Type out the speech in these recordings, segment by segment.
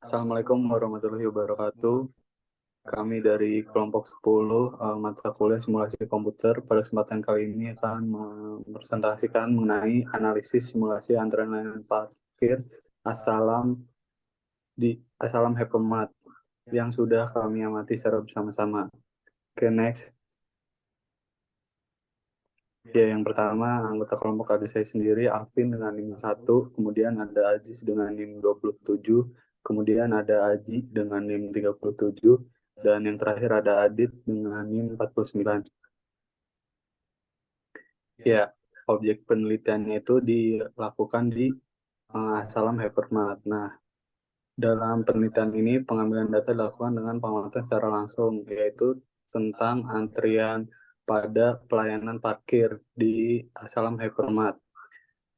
Assalamualaikum warahmatullahi wabarakatuh. Kami dari kelompok 10 mata kuliah simulasi komputer pada kesempatan kali ini akan mempresentasikan mengenai analisis simulasi antrean layanan parkir Asalam di Asalam Hypermart yang sudah kami amati secara bersama-sama. Oke, next. Ya, yang pertama anggota kelompok ada saya sendiri, Alvin dengan NIM 1, kemudian ada Aziz dengan NIM 27, kemudian ada Aji dengan NIM 37, dan yang terakhir ada Adit dengan NIM 49. Ya, objek penelitiannya itu dilakukan di Asalam Hypermart. Nah, dalam penelitian ini pengambilan data dilakukan dengan pengamatan secara langsung, yaitu tentang antrian pada pelayanan parkir di Asalam Hypermart.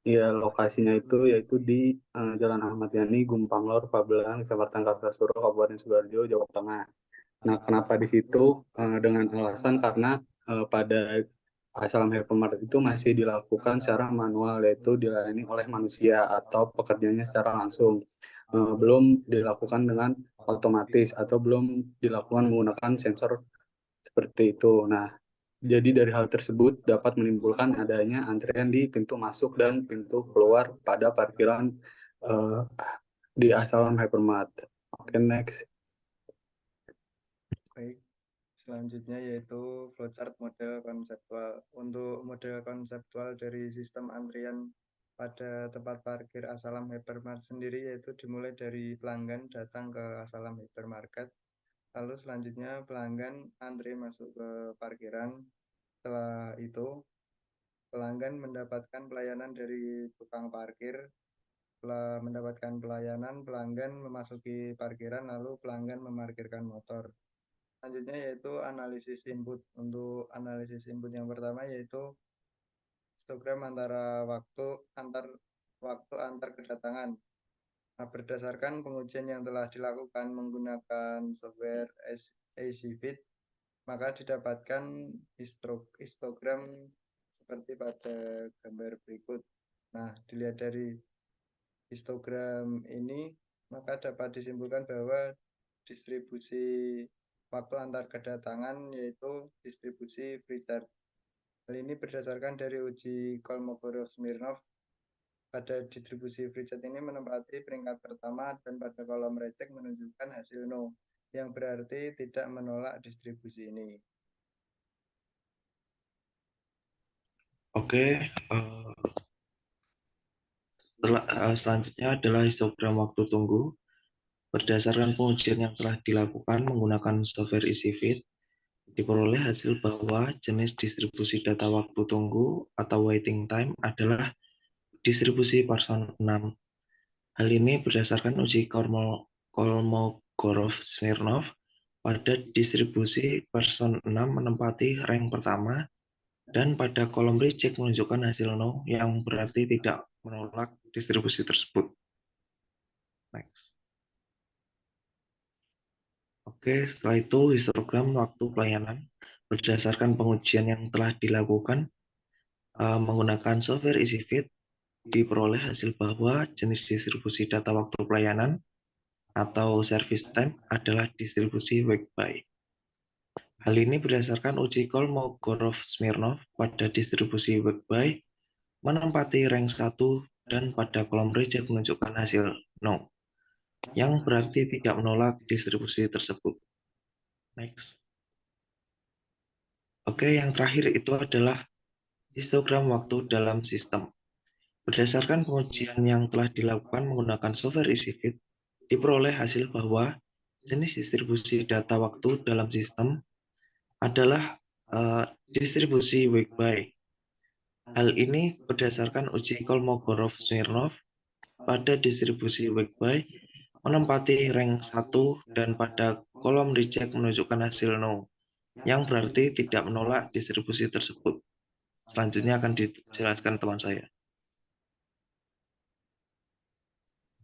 Ya, lokasinya itu yaitu di Jalan Ahmad Yani, Gumpang Lor, Pabelan, Kecamatan Kartasura, Kabupaten Sidoarjo, Jawa Tengah. Nah, kenapa di situ? Dengan alasan karena pada Asylum Hypermart itu masih dilakukan secara manual, yaitu dilayani oleh manusia atau pekerjanya secara langsung. Belum dilakukan dengan otomatis atau belum dilakukan menggunakan sensor seperti itu. Nah, jadi dari hal tersebut dapat menimbulkan adanya antrian di pintu masuk dan pintu keluar pada parkiran eh, di Asalam Hypermart. Oke, next. Baik, selanjutnya yaitu flowchart model konseptual. Untuk model konseptual dari sistem antrian pada tempat parkir Asalam Hypermart sendiri yaitu dimulai dari pelanggan datang ke Asalam Hypermarket. Lalu selanjutnya pelanggan antri masuk ke parkiran. Setelah itu pelanggan mendapatkan pelayanan dari tukang parkir. Setelah mendapatkan pelayanan, pelanggan memasuki parkiran lalu pelanggan memarkirkan motor. Selanjutnya yaitu analisis input. Untuk analisis input yang pertama yaitu histogram antar kedatangan. Nah, berdasarkan pengujian yang telah dilakukan menggunakan software ACVIT, maka didapatkan histogram seperti pada gambar berikut. Nah, dilihat dari histogram ini, maka dapat disimpulkan bahwa distribusi waktu antar kedatangan yaitu distribusi Pritchard. Hal ini berdasarkan dari uji Kolmogorov-Smirnov. Pada distribusi Pritchard ini menempati peringkat pertama dan pada kolom reject menunjukkan hasil no, yang berarti tidak menolak distribusi ini. Oke, selanjutnya adalah histogram waktu tunggu. Berdasarkan pengujian yang telah dilakukan menggunakan software EasyFit, diperoleh hasil bahwa jenis distribusi data waktu tunggu atau waiting time adalah distribusi Parson 6. Hal ini berdasarkan uji Kolmogorov-Smirnov pada distribusi Parson 6 menempati rank pertama dan pada kolom reject menunjukkan hasil no yang berarti tidak menolak distribusi tersebut. Next. Oke, setelah itu histogram waktu pelayanan berdasarkan pengujian yang telah dilakukan menggunakan software EasyFit, diperoleh hasil bahwa jenis distribusi data waktu pelayanan atau service time adalah distribusi wait by. Hal ini berdasarkan uji Kolmogorov-Smirnov pada distribusi wait by menempati rank 1 dan pada kolom reject menunjukkan hasil no, yang berarti tidak menolak distribusi tersebut. Next. Oke, yang terakhir itu adalah histogram waktu dalam sistem. Berdasarkan pengujian yang telah dilakukan menggunakan software EasyFit, diperoleh hasil bahwa jenis distribusi data waktu dalam sistem adalah distribusi wait by. Hal ini berdasarkan uji Kolmogorov-Smirnov pada distribusi wait by menempati rank 1 dan pada kolom reject menunjukkan hasil no, yang berarti tidak menolak distribusi tersebut. Selanjutnya akan dijelaskan teman saya.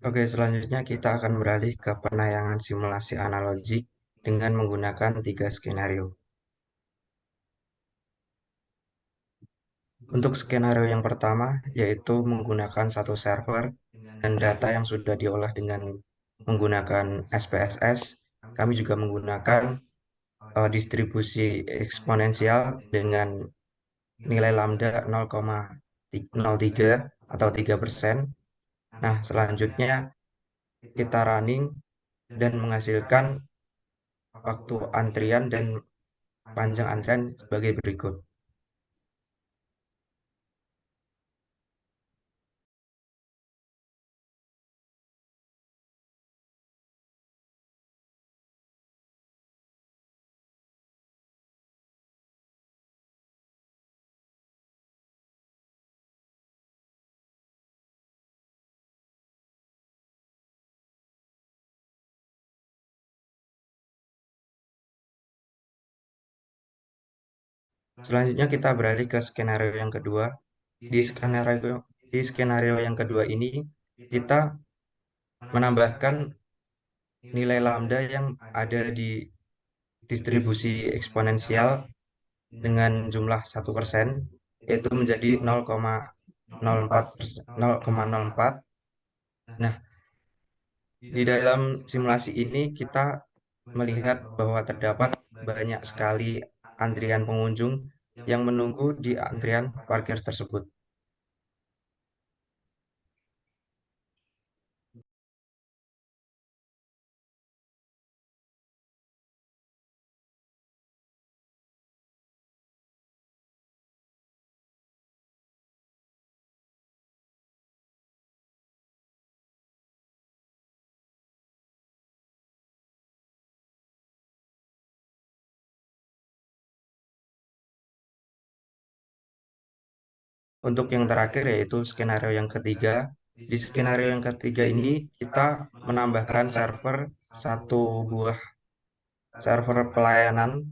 Oke, selanjutnya kita akan beralih ke penayangan simulasi analogik dengan menggunakan 3 skenario. Untuk skenario yang pertama, yaitu menggunakan satu server dan data yang sudah diolah dengan menggunakan SPSS, kami juga menggunakan distribusi eksponensial dengan nilai lambda 0,03 atau 3%. Nah, selanjutnya kita running dan menghasilkan waktu antrian dan panjang antrian sebagai berikut. Selanjutnya kita beralih ke skenario yang kedua. Di skenario yang kedua ini kita menambahkan nilai lambda yang ada di distribusi eksponensial dengan jumlah 1%, yaitu menjadi 0,04. Nah, di dalam simulasi ini kita melihat bahwa terdapat banyak sekali antrian pengunjung yang menunggu di antrian parkir tersebut. Untuk yang terakhir yaitu skenario yang ketiga. Di skenario yang ketiga ini kita menambahkan satu buah server pelayanan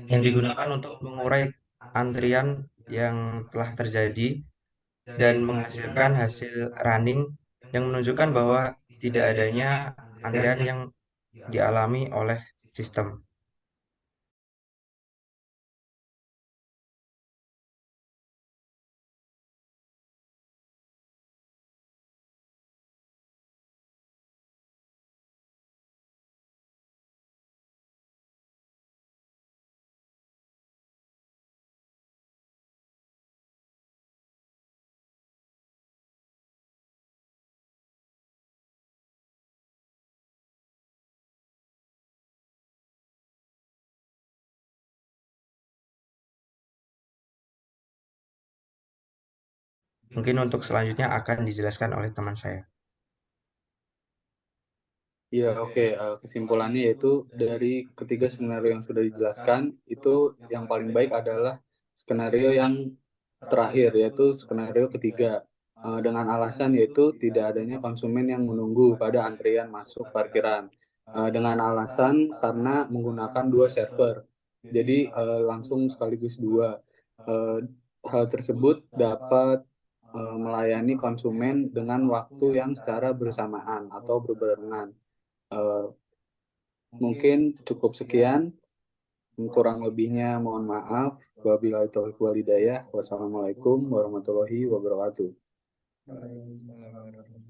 yang digunakan untuk mengurai antrian yang telah terjadi dan menghasilkan hasil running yang menunjukkan bahwa tidak adanya antrian yang dialami oleh sistem. Mungkin untuk selanjutnya akan dijelaskan oleh teman saya. Ya, oke. Kesimpulannya yaitu dari ketiga skenario yang sudah dijelaskan, itu yang paling baik adalah skenario yang terakhir, yaitu skenario ketiga. Dengan alasan yaitu tidak adanya konsumen yang menunggu pada antrian masuk parkiran. Dengan alasan karena menggunakan dua server. Jadi langsung sekaligus dua. Eh, Hal tersebut dapat melayani konsumen dengan waktu yang secara bersamaan atau berbarengan. Eh, Mungkin cukup sekian. Kurang lebihnya mohon maaf. Wabillahi taufiq wal hidayah. Wassalamualaikum warahmatullahi wabarakatuh. Waalaikumsalam warahmatullahi wabarakatuh.